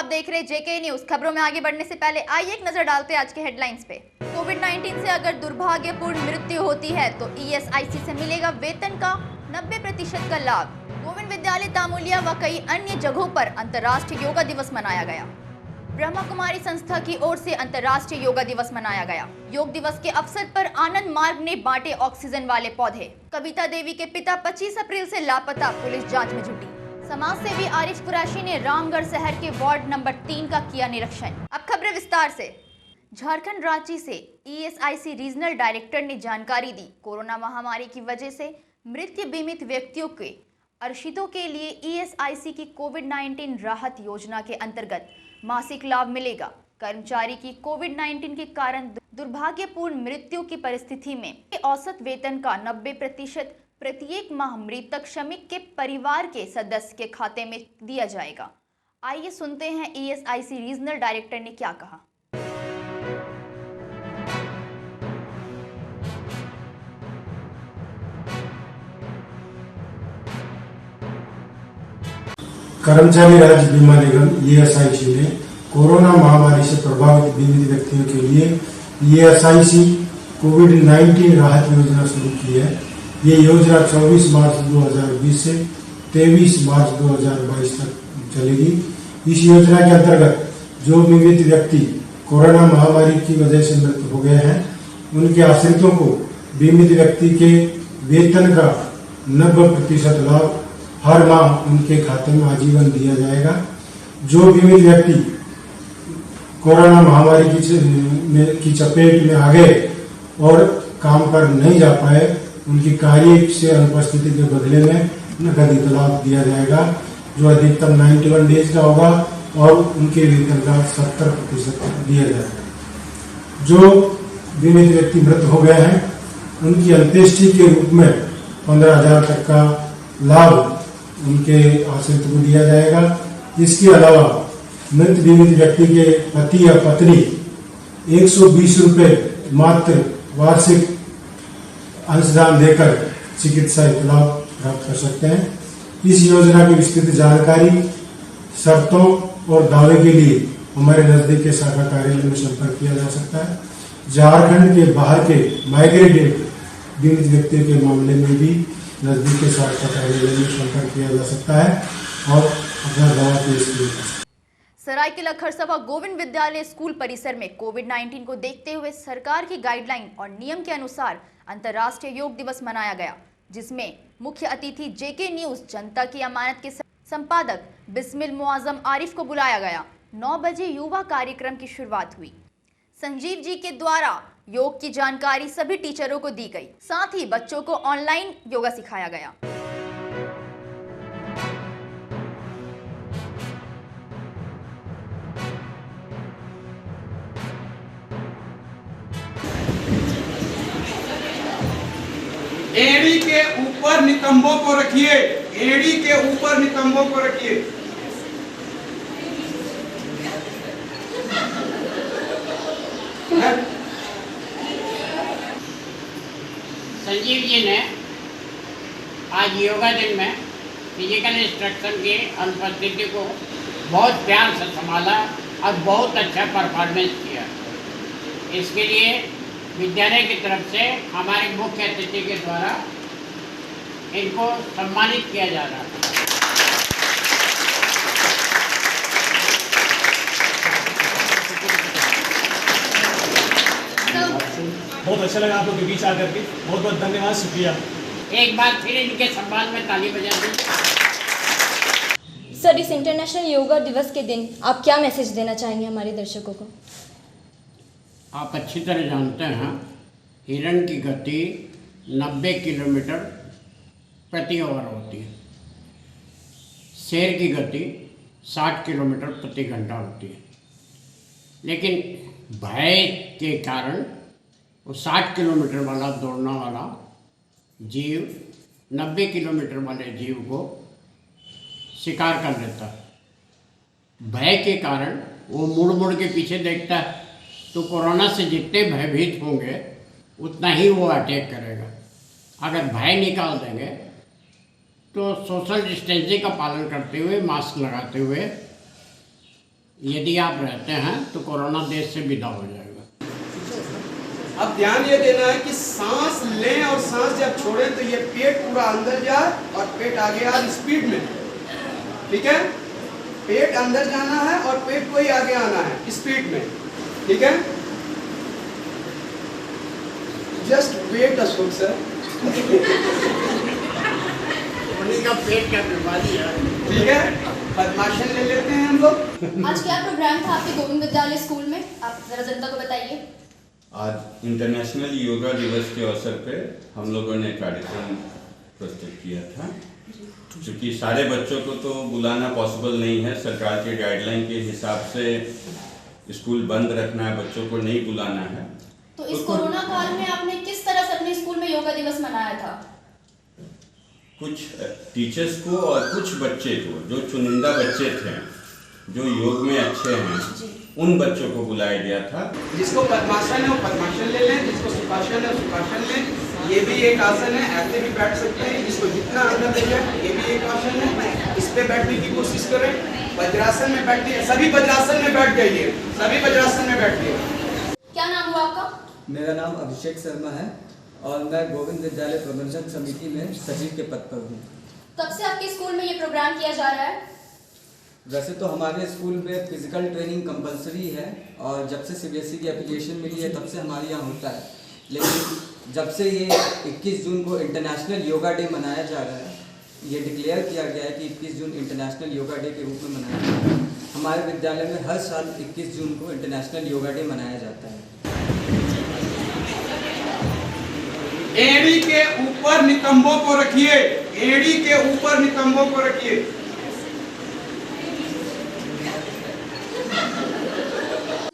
देख रहे जेके न्यूज। खबरों में आगे बढ़ने से पहले आइए एक नजर डालते हैं आज के हेडलाइंस पे। कोविड-19 से अगर दुर्भाग्यपूर्ण मृत्यु होती है तो ईएसआईसी से मिलेगा वेतन का 90% का लाभ। गोविंद विद्यालय तामुलिया व कई अन्य जगहों पर अंतर्राष्ट्रीय योगा दिवस मनाया गया। ब्रह्मा कुमारी संस्था की ओर से अंतर्राष्ट्रीय योगा दिवस मनाया गया। योग दिवस के अवसर पर आनंद मार्ग ने बांटे ऑक्सीजन वाले पौधे। कविता देवी के पिता 25 अप्रैल से लापता, पुलिस जांच में जुटी। समाज सेवी आरिफ कुरैशी ने रामगढ़ शहर के वार्ड नंबर 3 का किया निरीक्षण। अब खबरें विस्तार से। झारखंड रांची से ईएसआईसी रीजनल डायरेक्टर ने जानकारी दी, कोरोना महामारी की वजह से मृत्यु बीमित व्यक्तियों के अर्शितों के लिए ईएसआईसी की कोविड-19 राहत योजना के अंतर्गत मासिक लाभ मिलेगा। कर्मचारी की कोविड-19 के कारण दुर्भाग्यपूर्ण मृत्यु की परिस्थिति में औसत वेतन का 90% प्रत्येक माह मृतक श्रमिक के परिवार के सदस्य के खाते में दिया जाएगा। आइए सुनते हैं ईएसआईसी रीजनल डायरेक्टर ने क्या कहा। कर्मचारी राज्य बीमा निगम ईएसआईसी ने कोरोना महामारी से प्रभावित बीमित व्यक्तियों के लिए ईएसआईसी कोविड-19 राहत योजना शुरू की है। ये योजना 24 मार्च 2020 से 23 मार्च 2022 तक चलेगी। इस योजना के अंतर्गत जो बीमित व्यक्ति कोरोना महामारी की वजह से मृत हो गए हैं, उनके आश्रितों को बीमित व्यक्ति के वेतन का 90% लाभ हर माह उनके खाते में आजीवन दिया जाएगा। जो बीमित व्यक्ति कोरोना महामारी की चपेट में आ गए और काम कर नहीं जा पाए, उनकी कार्य से अनुपस्थिति के बदले में नकद लाभ दिया जाएगा, जो अधिकतम 91 डेज का होगा और उनके वेतन का 70% दिया जाएगा। जो बीमित व्यक्ति मृत हो गए हैं, उनकी अंत्येष्टि के रूप में 15,000 तक का लाभ उनके आश्रित को दिया जाएगा। इसके अलावा मृत बीमित व्यक्ति के पति या पत्नी 120 रुपये मात्र वार्षिक अंशदान देकर चिकित्सा लाभ प्राप्त कर सकते हैं। इस योजना की विस्तृत जानकारी, शर्तों और दावे के लिए हमारे नजदीक के शाखा कार्यालय में संपर्क किया जा सकता है। झारखंड के बाहर के माइग्रेटेड बीमित व्यक्तियों के मामले में भी नजदीक के शाखा कार्यालय में संपर्क किया जा सकता है और अपना दावा पेश किया जा सकता है। सरायकेला खरसभा गोविंद विद्यालय स्कूल परिसर में कोविड-19 को देखते हुए सरकार की गाइडलाइन और नियम के अनुसार अंतर्राष्ट्रीय योग दिवस मनाया गया, जिसमें मुख्य अतिथि जेके न्यूज जनता की अमानत के संपादक बिस्मिल मुआजम आरिफ को बुलाया गया। 9 बजे युवा कार्यक्रम की शुरुआत हुई। संजीव जी के द्वारा योग की जानकारी सभी टीचरों को दी गई, साथ ही बच्चों को ऑनलाइन योगा सिखाया गया। एड़ी के ऊपर नितंबों को रखिए, एड़ी के ऊपर नितंबों को रखिए। संजीव जी ने आज योगा दिन में फिजिकल इंस्ट्रक्शन की अनुपस्थिति को बहुत प्यार से संभाला और बहुत अच्छा परफॉर्मेंस किया। इसके लिए विद्यालय की तरफ से हमारे मुख्य अतिथि के द्वारा इनको सम्मानित किया जा रहा है। बहुत अच्छा लगा आप लोग के बीच आकर के, बहुत बहुत धन्यवाद, शुक्रिया। एक बार फिर इनके सम्मान में ताली बजा दी। सर, इस इंटरनेशनल योगा दिवस के दिन आप क्या मैसेज देना चाहेंगे हमारे दर्शकों को? आप अच्छी तरह जानते हैं, हिरण की गति 90 किलोमीटर प्रति आवर होती है, शेर की गति 60 किलोमीटर प्रति घंटा होती है। लेकिन भय के कारण वो 60 किलोमीटर वाला दौड़ने वाला जीव 90 किलोमीटर वाले जीव को शिकार कर लेता है। भय के कारण वो मुड़ मुड़ के पीछे देखता है, तो कोरोना से जितने भयभीत होंगे उतना ही वो अटैक करेगा। अगर भय निकाल देंगे तो सोशल डिस्टेंसिंग का पालन करते हुए, मास्क लगाते हुए यदि आप रहते हैं तो कोरोना देश से विदा हो जाएगा। अब ध्यान ये देना है कि सांस लें और सांस जब छोड़ें तो ये पेट पूरा अंदर जाए और पेट आगे आए स्पीड में। ठीक है, पेट अंदर जाना है और पेट को ही आगे आना है स्पीड में। ठीक है, जस्ट वेट अशोक सर। उन्हीं का पेट क्या बीमारी है। ठीक है, बदमाशन ले लेते हैं हम लोग। आज क्या प्रोग्राम था आपके गोविंद विद्यालय स्कूल में, आप जरा जनता को बताइए। आज इंटरनेशनल योगा दिवस के अवसर पे हम लोगों ने कार्यक्रम प्रस्तुत किया था। क्योंकि सारे बच्चों को तो बुलाना पॉसिबल नहीं है, सरकार के गाइडलाइन के हिसाब से स्कूल बंद रखना है, बच्चों को नहीं बुलाना है। तो इस कोरोना काल में आपने किस तरह से अपने स्कूल में योगा दिवस मनाया था? कुछ टीचर्स को और कुछ बच्चे को, जो चुनिंदा बच्चे थे जो योग में अच्छे हैं, उन बच्चों को बुलाया गया था। जिसको पद्मासन है वो पद्मासन ले लें, जिसको सुखासन है सुखासन लें। ये भी एक आसन है, ऐसे भी बैठ सकते हैं। जिसको जितना अंदर ले जाए, ये भी एक आसन है, इस पे बैठने की कोशिश करें। वज्रासन में बैठिए, सभी वज्रासन में बैठ जाइए, सभी वज्रासन में बैठिए। क्या नाम हुआ आपका? मेरा नाम अभिषेक शर्मा है और मैं गोविंद विद्यालय प्रबंधक समिति में सचिव के पद पर हूँ। कब से आपके स्कूल में ये प्रोग्राम किया जा रहा है? वैसे तो हमारे स्कूल में फिजिकल ट्रेनिंग कंपलसरी है और जब से सीबीएसई की एप्लीकेशन मिली है तब से हमारे यहाँ होता है। लेकिन जब से ये 21 जून को इंटरनेशनल योगा डे मनाया जा रहा है, ये डिक्लेयर किया गया है कि 21 जून इंटरनेशनल योगा डे के रूप में मनाया जाता है। हमारे विद्यालय में हर साल 21 जून को इंटरनेशनल योगा डे मनाया जाता है। एड़ी के ऊपर नितंबों को रखिए, एड़ी के ऊपर नितंबों को रखिए।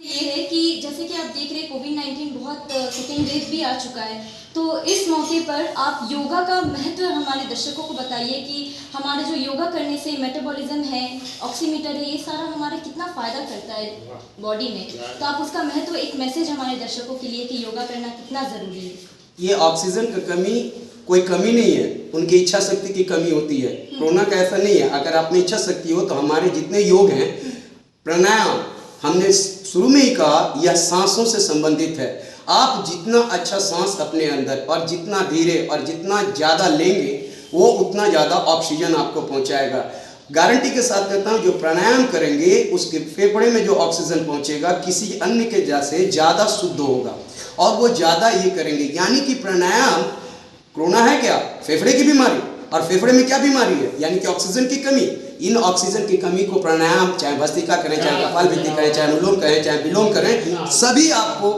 ये है कि जैसे कि आप देख रहे हैं कोविड-19 बहुत सेकेंड वेव भी आ चुका है, तो इस मौके पर आप योगा का महत्व हमारे दर्शकों को बताइए कि हमारे जो योगा करने से मेटाबॉलिज्म है, ऑक्सीमीटर है, ये सारा हमारे कितना फ़ायदा करता है बॉडी में। तो आप उसका महत्व, एक मैसेज हमारे दर्शकों के लिए कि योगा करना कितना ज़रूरी है। ये ऑक्सीजन की कमी कोई कमी नहीं है, उनकी इच्छा शक्ति की कमी होती है। कोरोना का ऐसा नहीं है। अगर आप में इच्छा शक्ति हो तो हमारे जितने योग हैं, प्राणायाम हमने शुरू में ही कहा, यह सांसों से संबंधित है। आप जितना अच्छा सांस अपने अंदर और जितना धीरे और जितना ज़्यादा लेंगे, वो उतना ज़्यादा ऑक्सीजन आपको पहुंचाएगा। गारंटी के साथ कहता हूँ, जो प्राणायाम करेंगे उसके फेफड़े में जो ऑक्सीजन पहुंचेगा किसी अन्य के जैसे ज़्यादा शुद्ध होगा और वो ज़्यादा ये करेंगे। यानी कि प्राणायाम, कोरोना है क्या? फेफड़े की बीमारी। और फेफड़े में क्या बीमारी है? यानी कि ऑक्सीजन की कमी। इन ऑक्सीजन की कमी को प्राणायाम, चाहे भस्त्रिका करें, चाहे कपालभाति करें, चाहे अनुलोम करें, चाहे विलोम करें, सभी आपको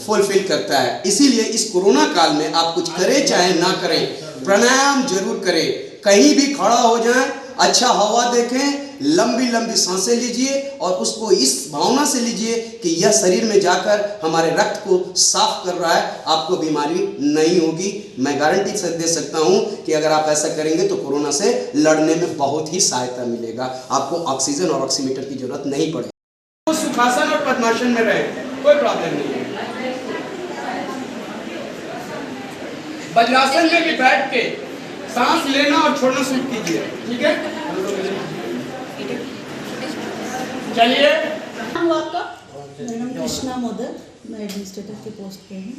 फुलफिल करता है। इसीलिए इस कोरोना काल में आप कुछ करें चाहे ना करें, प्राणायाम जरूर करें। कहीं भी खड़ा हो जाएं, अच्छा हवा देखें, लंबी लंबी सांसें लीजिए और उसको इस भावना से लीजिए कि यह शरीर में जाकर हमारे रक्त को साफ कर रहा है, आपको बीमारी नहीं होगी। मैं गारंटी से दे सकता हूं कि अगर आप ऐसा करेंगे तो कोरोना से लड़ने में बहुत ही सहायता मिलेगा। आपको ऑक्सीजन और ऑक्सीमीटर की जरूरत नहीं पड़ेगी। सुखासन और पद्मासन में रहे, कोई प्रॉब्लम नहीं है। वज्रासन में भी बैठ के सांस लेना और छोड़ना शुरू कीजिए। ठीक है, चलिए। नाम हुआ आपका? मेरा नाम कृष्णा मोदक, मैं एडमिनिस्ट्रेटर की पोस्ट पे हूँ।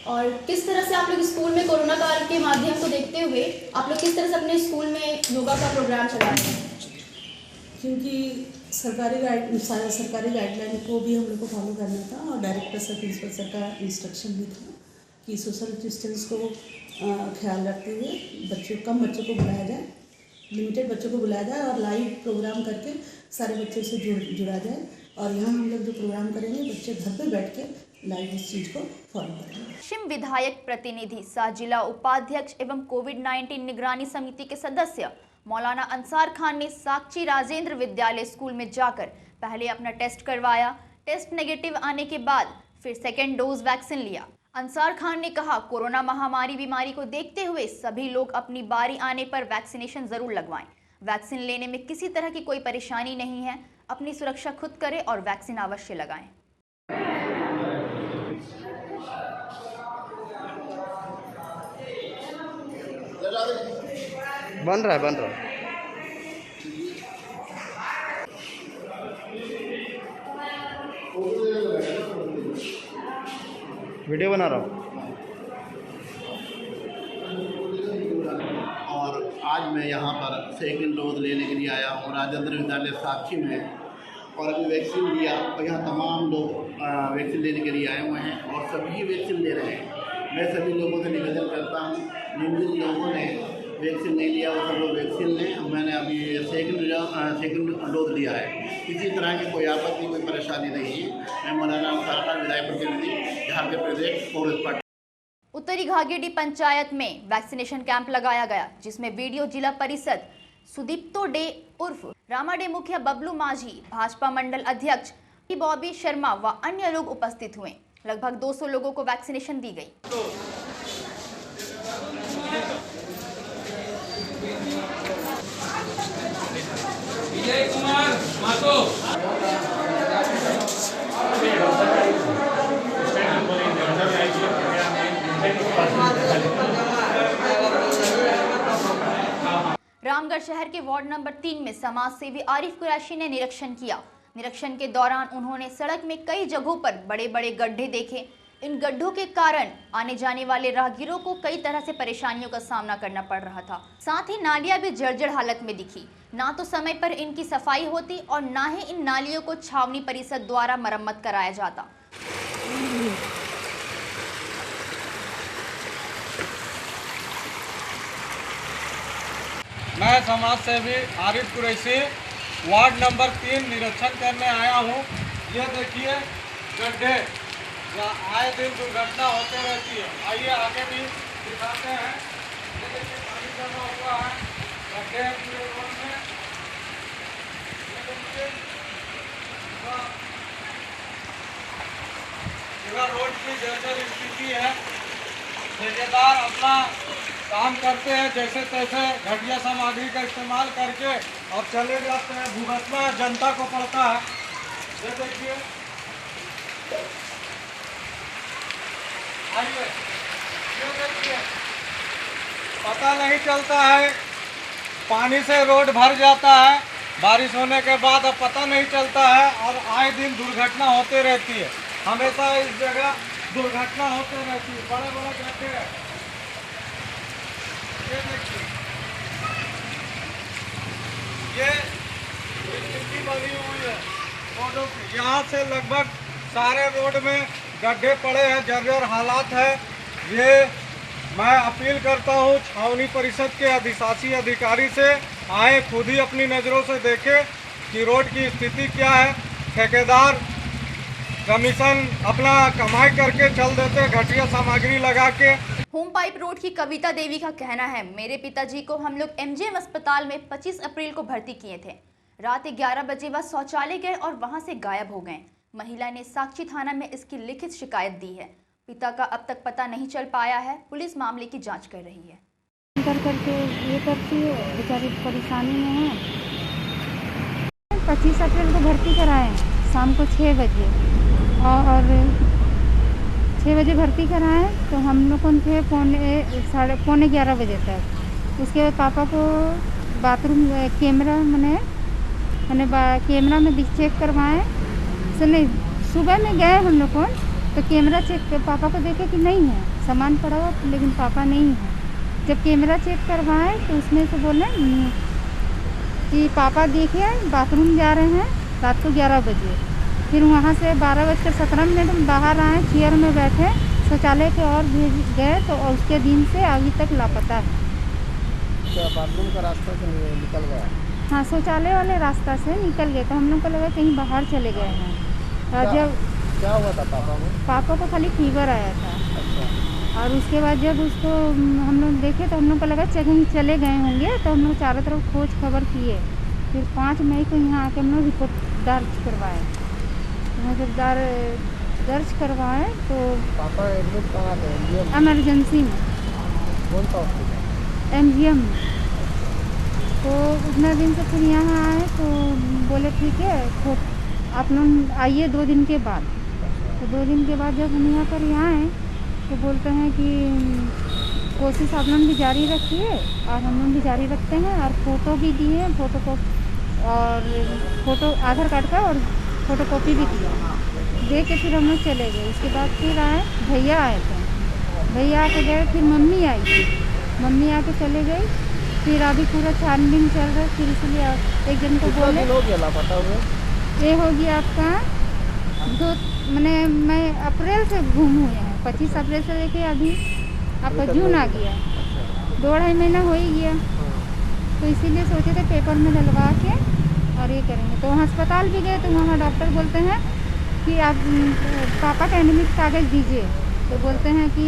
और किस तरह से आप लोग स्कूल में कोरोना काल के माध्यम को देखते हुए आप लोग किस तरह से अपने स्कूल में योगा का प्रोग्राम चला रहे हैं? क्योंकि सरकारी गाइडलाइन को भी हम लोग को फॉलो करना था और डायरेक्टर सर, प्रिंसिपल सर का इंस्ट्रक्शन भी था कि सोशल डिस्टेंस को ख्याल रखते हुए कम बच्चों को बुलाया जाए, लिमिटेड बच्चों को बुलाया जाए और लाइव प्रोग्राम करके सारे बच्चों से जुड़ा जाए। और यहाँ हम लोग जो प्रोग्राम करेंगे, बच्चे घर पे बैठ के लाइव इस चीज़ को फॉलो करेंगे। पश्चिम विधायक प्रतिनिधि सह जिला उपाध्यक्ष एवं कोविड-19 निगरानी समिति के सदस्य मौलाना अंसार खान ने साक्षी राजेंद्र विद्यालय स्कूल में जाकर पहले अपना टेस्ट करवाया। टेस्ट नेगेटिव आने के बाद फिर सेकेंड डोज वैक्सीन लिया। अंसार खान ने कहा, कोरोना महामारी बीमारी को देखते हुए सभी लोग अपनी बारी आने पर वैक्सीनेशन जरूर लगवाएं। वैक्सीन लेने में किसी तरह की कोई परेशानी नहीं है। अपनी सुरक्षा खुद करें और वैक्सीन अवश्य लगाएं। बन रहा है। वीडियो बना रहा हूँ। और आज मैं यहाँ पर सेकंड डोज लेने के लिए आया हूँ राजेंद्र विद्यालय साक्षी में, और अभी वैक्सीन लिया और यहाँ तमाम लोग वैक्सीन लेने के लिए आए हुए हैं और सभी वैक्सीन ले रहे हैं। मैं सभी लोगों से निवेदन करता हूँ, जिन लोगों ने वैक्सीन नहीं लिया वो सब लोग वैक्सीन लें। मैंने अभी सेकंड डोज लिया है। किसी तरह की कोई आपत्ति, कोई परेशानी नहीं है। मैं मौलाना सरकार विधायक प्रतिनिधि झारखंड प्रदेश कांग्रेस पार्टी। उत्तरी घागेडी पंचायत में वैक्सीनेशन कैंप लगाया गया, जिसमें वीडियो जिला परिषद सुदीप्तो डे उर्फ रामाडे मुखिया बबलू माझी, भाजपा मंडल अध्यक्ष बॉबी शर्मा व अन्य लोग उपस्थित हुए। लगभग 200 लोगों को वैक्सीनेशन दी गई। विजय कुमार मातो रामगढ़ शहर के वार्ड नंबर 3 में समाज सेवी आरिफ कुरैशी ने निरीक्षण किया। निरीक्षण के दौरान उन्होंने सड़क में कई जगहों पर बड़े बड़े गड्ढे देखे। इन गड्ढों के कारण आने जाने वाले राहगीरों को कई तरह से परेशानियों का सामना करना पड़ रहा था। साथ ही नालियां भी जर्जर हालत में दिखी। ना तो समय पर इनकी सफाई होती और ना ही इन नालियों को छावनी परिषद द्वारा मरम्मत कराया जाता। मैं समाज सेवी आरिफ कुरैशी वार्ड नंबर 3 निरीक्षण करने आया हूँ। ये देखिए गड्ढे, आए दिन दुर्घटना होते रहती है। आइए आगे भी दिखाते हैं। ये देखिए पानी जमा हुआ है, गड्ढे पूरे रोड में। ये देखिए पूरा रोड की जर्जर स्थिति है। ठेकेदार अपना काम करते हैं जैसे तैसे घटिया सामग्री का इस्तेमाल करके और चले जाते हैं। भुगतना जनता को पड़ता है। ये देखिए, आइए ये देखिए, पता नहीं चलता है, पानी से रोड भर जाता है बारिश होने के बाद, अब पता नहीं चलता है और आए दिन दुर्घटना होते रहती है। हमेशा इस जगह दुर्घटना होते रहती है। बड़े बड़े गड्ढे हैं। ये देखिए, ये स्थिति बनी हुई है रोडों की। यहाँ से लगभग सारे रोड में गड्ढे पड़े हैं, जर्जर हालात है। ये मैं अपील करता हूँ छावनी परिषद के अधिशासी अधिकारी से, आए खुद ही अपनी नज़रों से देखें कि रोड की स्थिति क्या है। ठेकेदार कमीशन अपना कमाई करके चल देते, घटिया सामग्री लगा के। होम पाइप रोड की कविता देवी का कहना है, मेरे पिताजी को हम लोग MGM अस्पताल में 25 अप्रैल को भर्ती किए थे। रात 11 बजे वह शौचालय गए और वहां से गायब हो गए। महिला ने साक्षी थाना में इसकी लिखित शिकायत दी है। पिता का अब तक पता नहीं चल पाया है। पुलिस मामले की जांच कर रही है। करके ये करती है, बेचारी परेशानी में है। 25 अप्रैल को भर्ती कराए शाम को 6 बजे, और 6 बजे भर्ती कराएं तो हम लोग कौन थे पौने 11 बजे तक। उसके बाद पापा को बाथरूम कैमरा मैंने कैमरा में चेक करवाएं। सुने सुबह में गए हम लोग को तो कैमरा चेक पापा को देखे कि नहीं है, सामान पड़ा हुआ लेकिन पापा नहीं है। जब कैमरा चेक करवाएं तो उसमें से बोले कि पापा देखिए बाथरूम जा रहे हैं रात को 11 बजे। फिर वहाँ से 12:17 बाहर आए, चेयर में बैठे, शौचालय के और भेज गए तो उसके दिन से अभी तक लापता है। क्या बाथरूम का रास्ता से निकल गया? हाँ, शौचालय वाले रास्ता से निकल गए तो हम लोग को लगा कहीं बाहर चले गए हैं। जब क्या हुआ था पापा को? पापा को खाली फीवर आया था। अच्छा। और उसके बाद जब उसको हम लोग देखे तो हम लोग को लगा कहीं चले गए होंगे, तो हम लोग चारों तरफ खोज खबर किए। फिर 5 मई को यहाँ आके हम लोग रिपोर्ट दर्ज करवाए। जब दर्ज करवाए तो पापा एडमिट कहाँ थे? इमरजेंसी में। कौन सा हॉस्पिटल? MGM। तो उतना दिन से फिर यहाँ आए तो बोले ठीक है आप लोग आइए 2 दिन के बाद। तो 2 दिन के बाद जब हम यहाँ पर आए तो बोलते हैं कि कोशिश आप लोग भी जारी रखिए और हम लोग भी जारी रखते हैं, और फ़ोटो भी दिए, फोटो आधार कार्ड का और फोटोकॉपी भी किया। देख के फिर हम लोग चले गए। उसके बाद फिर आए, भैया आए थे, भैया आके गए, फिर मम्मी आई थी, मम्मी आके चले गई। फिर अभी पूरा छानबीन चल रहा है, फिर इसलिए एक जन को बोले लापता हुए ये हो गया आपका मैं अप्रैल से गुम हुए हैं, 25 अप्रैल से लेके अभी आपका जून आ गया, 2-2.5 महीना हो ही गया। तो इसीलिए सोचे थे पेपर में डलवा के और ये करेंगे। तो अस्पताल भी गए तो वहाँ डॉक्टर बोलते हैं कि आप पापा का एडमिट कागज़ दीजिए। तो बोलते हैं कि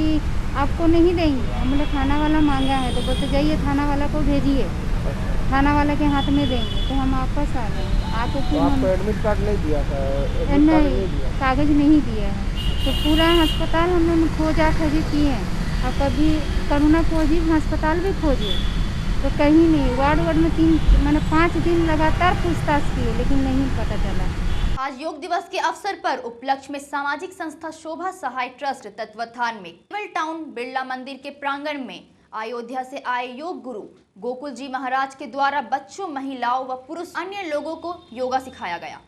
आपको नहीं देंगे, हम लोग थाना वाला मांगा है। तो बोलते जाइए थाना वाला को भेजिए, थाना वाला के हाथ में देंगे। तो हम वापस आ गए। आके फिर आपको एडमिट कार्ड नहीं दिया था? नहीं, कागज़ नहीं दिया है। तो पूरा अस्पताल हम लोग खोजा खोजी किए, और कभी करुणा पॉजिटिव अस्पताल भी खोजे तो कहीं नहीं। वार्ड में 5 दिन लगातार पूछताछ किए, लेकिन नहीं पता चला। आज योग दिवस के अवसर पर उपलक्ष्य में सामाजिक संस्था शोभा सहाय ट्रस्ट तत्वावधान में केवल टाउन बिरला मंदिर के प्रांगण में अयोध्या से आए योग गुरु गोकुल जी महाराज के द्वारा बच्चों, महिलाओं व पुरुष अन्य लोगों को योगा सिखाया गया।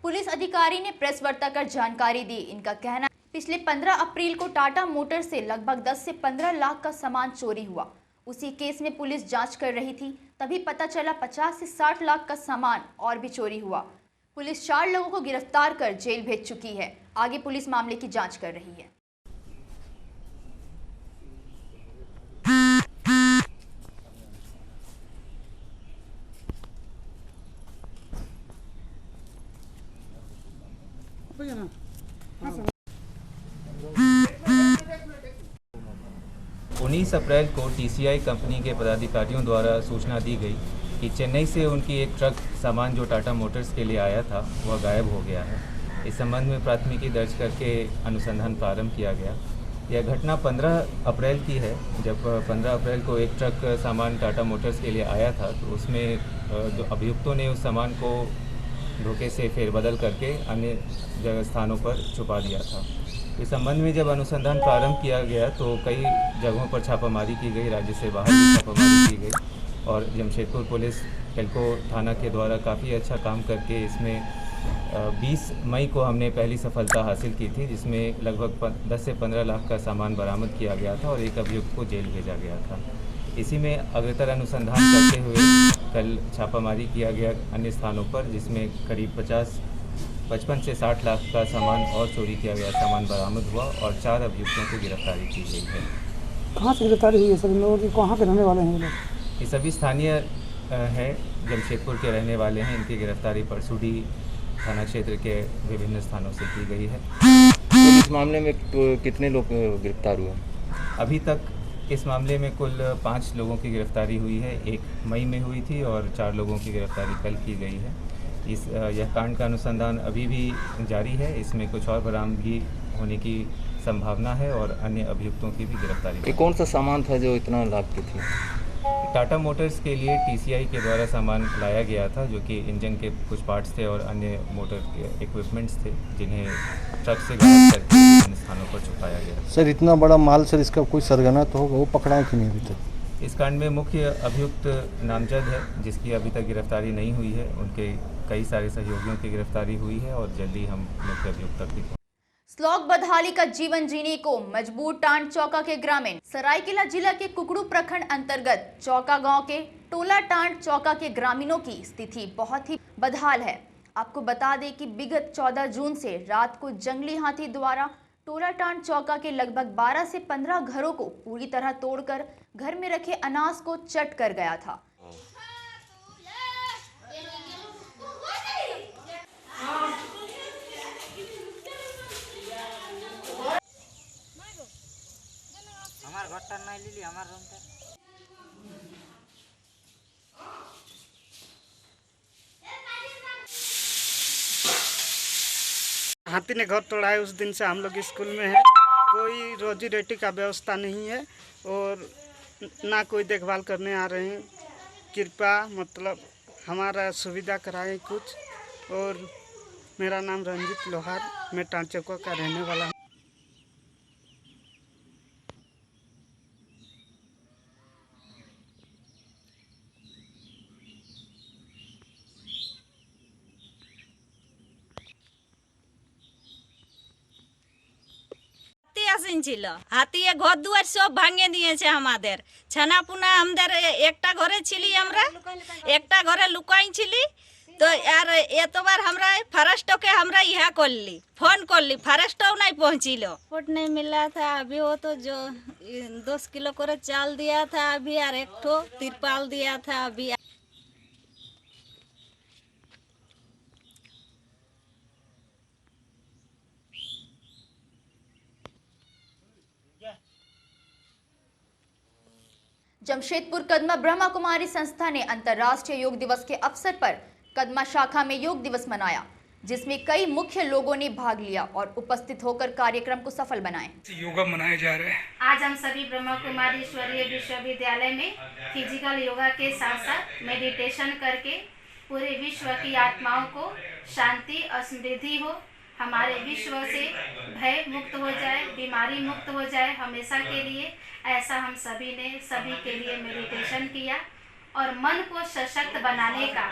पुलिस अधिकारी ने प्रेस वार्ता कर जानकारी दी। इनका कहना है पिछले 15 अप्रैल को टाटा मोटर से लगभग 10 से 15 लाख का सामान चोरी हुआ। उसी केस में पुलिस जांच कर रही थी, तभी पता चला 50 से 60 लाख का सामान और भी चोरी हुआ। पुलिस 4 लोगों को गिरफ्तार कर जेल भेज चुकी है। आगे पुलिस मामले की जांच कर रही है। उन्नीस अप्रैल को टीसीआई कंपनी के पदाधिकारियों द्वारा सूचना दी गई कि चेन्नई से उनकी एक ट्रक सामान जो टाटा मोटर्स के लिए आया था वह गायब हो गया है। इस संबंध में प्राथमिकी दर्ज करके अनुसंधान प्रारंभ किया गया। यह घटना 15 अप्रैल की है, जब 15 अप्रैल को एक ट्रक सामान टाटा मोटर्स के लिए आया था। तो उसमें जो अभियुक्तों ने उस सामान को धोखे से फेरबदल करके अन्य जगह स्थानों पर छुपा दिया था। इस संबंध में जब अनुसंधान प्रारंभ किया गया तो कई जगहों पर छापामारी की गई, राज्य से बाहर भी छापामारी की गई और जमशेदपुर पुलिस टेल्को थाना के द्वारा काफ़ी अच्छा काम करके इसमें 20 मई को हमने पहली सफलता हासिल की थी, जिसमें लगभग 10 से 15 लाख का सामान बरामद किया गया था और एक अभियुक्त को जेल भेजा गया था। इसी में अग्रतर अनुसंधान करते हुए कल छापामारी किया गया अन्य स्थानों पर, जिसमें करीब 55 से 60 लाख का सामान और चोरी किया गया सामान बरामद हुआ और 4 अभियुक्तों की गिरफ्तारी की गई है। कहाँ से गिरफ्तारी हुई है सर? लोग कहाँ के रहने वाले हैं ये लोग? ये सभी स्थानीय हैं, जमशेदपुर के रहने वाले हैं। इनकी गिरफ्तारी परसुडी थाना क्षेत्र के विभिन्न स्थानों से की गई है। तो इस मामले में कितने लोग गिरफ्तार हुए? अभी तक इस मामले में कुल 5 लोगों की गिरफ्तारी हुई है। 1 मई में हुई थी और 4 लोगों की गिरफ्तारी कल की गई है। यह कांड का अनुसंधान अभी भी जारी है। इसमें कुछ और बरामदगी होने की संभावना है और अन्य अभियुक्तों की भी गिरफ्तारी। ये कौन सा सामान था जो इतना लाख की थी? टाटा मोटर्स के लिए टीसीआई के द्वारा सामान लाया गया था, जो कि इंजन के कुछ पार्ट्स थे और अन्य मोटर के इक्विपमेंट्स थे, जिन्हें ट्रक से गायब करके विभिन्न स्थानों पर छुपाया गया। सर इतना बड़ा माल, सर इसका कोई सरगना तो होगा, वो पकड़ा है कि नहीं अभी तक? इस कांड में मुख्य अभियुक्त नामजद है, जिसकी अभी तक गिरफ्तारी नहीं हुई है। उनके कई सारे सहयोगियों की गिरफ्तारी हुई है और जल्दी हम मुख्य अभियुक्त तक भी। श्लोक बदहाली का जीवन जीने को मजबूर टांड चौका के ग्रामीण। सरायकेला जिला के कुकड़ू प्रखंड अंतर्गत चौका गांव के टोला टांड चौका के ग्रामीणों की स्थिति बहुत ही बदहाल है। आपको बता दें कि विगत 14 जून से रात को जंगली हाथी द्वारा टोला टांड चौका के लगभग 12 से 15 घरों को पूरी तरह तोड़कर घर में रखे अनाज को चट कर गया था। हाथी ने घर तोड़ा है, उस दिन से हम लोग स्कूल में हैं। कोई रोजी रोटी का व्यवस्था नहीं है और ना कोई देखभाल करने आ रहे हैं। कृपया मतलब हमारा सुविधा कराएं कुछ और मेरा नाम रंजित लोहार, मैं टांचौका का रहने वाला हूँ। আসিন ছিল হাতিয়ে ঘর দুয়ার সব ভাঙে দিয়েছে আমাদের ছানাপুনা আমাদের একটা ঘরে ছিলি আমরা একটা ঘরে লুকাই ছিলি তো আর এতবার আমরা फॉरेस्टों हमरा यहाँ करली फोन करली फॉरेस्टों नहीं पहुँचिल रिपोर्ट नहीं मिला था अभी वो तो जो 10 किलो करे चाल दिया था अभी और एक ठो तिरपाल दिया था अभी। जमशेदपुर कदमा ब्रह्मा कुमारी संस्था ने अंतर्राष्ट्रीय योग दिवस के अवसर पर कदमा शाखा में योग दिवस मनाया, जिसमें कई मुख्य लोगों ने भाग लिया और उपस्थित होकर कार्यक्रम को सफल बनाए। योगा मनाए जा रहे हैं। आज हम सभी ब्रह्मा कुमारी ईश्वरीय विश्वविद्यालय में फिजिकल योगा के साथ साथ मेडिटेशन करके पूरे विश्व की आत्माओं को शांति और समृद्धि हो, हमारे विश्व से भय मुक्त हो जाए, बीमारी मुक्त हो जाए हमेशा के लिए, ऐसा हम सभी ने सभी के लिए मेडिटेशन किया और मन को सशक्त बनाने का,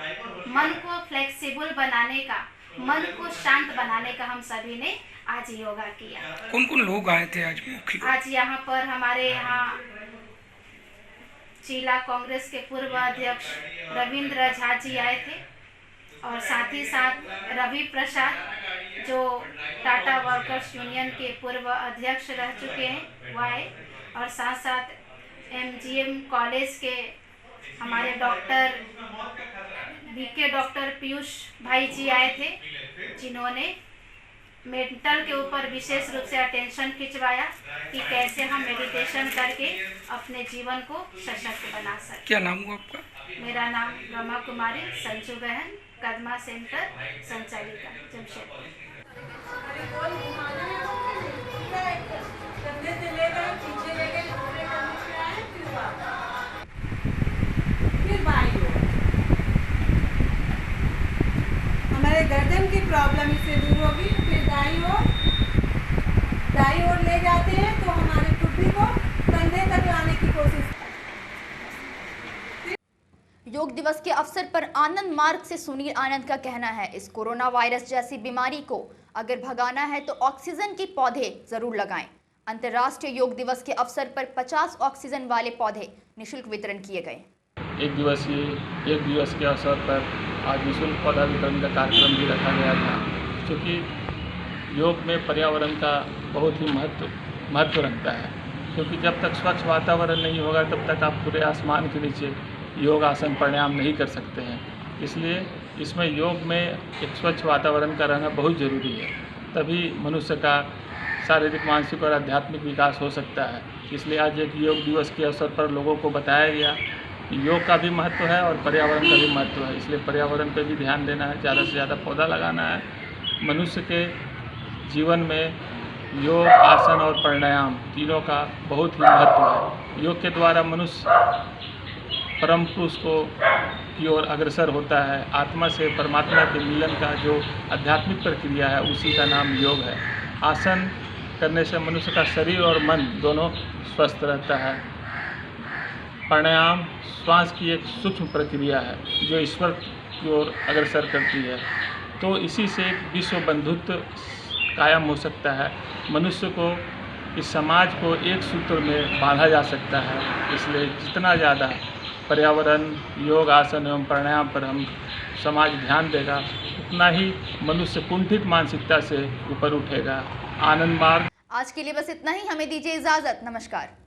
मन को फ्लेक्सिबल बनाने का, मन को शांत बनाने का हम सभी ने आज योगा किया। कौन कौन लोग आए थे आज मुख्य? आज यहाँ पर हमारे यहाँ जिला कांग्रेस के पूर्व अध्यक्ष रविंद्र झा जी आए थे और साथ ही साथ रवि प्रसाद जो टाटा वर्कर्स यूनियन के पूर्व अध्यक्ष रह चुके हैं वो आए और साथ साथ MGM कॉलेज के हमारे डॉक्टर पीयूष भाई जी आए थे, जिन्होंने मेंटल के ऊपर विशेष रूप से अटेंशन खिंचवाया कि कैसे हम मेडिटेशन करके अपने जीवन को सशक्त बना सकते। क्या नाम हुआ आपका? मेरा नाम ब्रह्मा कुमारी संजू बहन, कदमा सेंटर संचालिका, जमशेदपुर। हमारे गर्दन की प्रॉब्लम इससे दूर होगी। फिर दाई ओर ले जाते हैं तो हमारे घुटने को कंधे तक लाने की कोशिश। योग दिवस के अवसर पर आनंद मार्ग से सुनील आनंद का कहना है, इस कोरोना वायरस जैसी बीमारी को अगर भगाना है तो ऑक्सीजन के पौधे जरूर लगाएं। अंतर्राष्ट्रीय योग दिवस के अवसर पर 50 ऑक्सीजन वाले पौधे निःशुल्क वितरण किए गए। एक दिवस के अवसर पर आज निःशुल्क पौधा वितरण का कार्यक्रम भी रखा गया था, क्योंकि योग में पर्यावरण का बहुत ही महत्व रखता है, क्योंकि जब तक स्वच्छ वातावरण नहीं होगा तब तक आप पूरे आसमान के नीचे योग आसन प्राणायाम नहीं कर सकते हैं। इसलिए इसमें योग में एक स्वच्छ वातावरण का रहना बहुत ज़रूरी है, तभी मनुष्य का शारीरिक, मानसिक और आध्यात्मिक विकास हो सकता है। इसलिए आज एक योग दिवस के अवसर पर लोगों को बताया गया योग का भी महत्व है और पर्यावरण का भी महत्व है, इसलिए पर्यावरण पर भी ध्यान देना है, ज़्यादा से ज़्यादा पौधा लगाना है। मनुष्य के जीवन में योग, आसन और प्राणायाम तीनों का बहुत ही महत्व है। योग के द्वारा मनुष्य परम पुरुष की ओर अग्रसर होता है। आत्मा से परमात्मा के मिलन का जो आध्यात्मिक प्रक्रिया है उसी का नाम योग है। आसन करने से मनुष्य का शरीर और मन दोनों स्वस्थ रहता है। प्राणायाम श्वास की एक सूक्ष्म प्रक्रिया है जो ईश्वर की ओर अग्रसर करती है, तो इसी से विश्व बंधुत्व कायम हो सकता है। मनुष्य को, इस समाज को एक सूत्र में बांधा जा सकता है। इसलिए जितना ज़्यादा पर्यावरण, योग, आसन एवं प्राणायाम पर हम समाज ध्यान देगा, उतना ही मनुष्य कुंठित मानसिकता से ऊपर उठेगा। आनंद मार्ग। आज के लिए बस इतना ही, हमें दीजिए इजाजत, नमस्कार।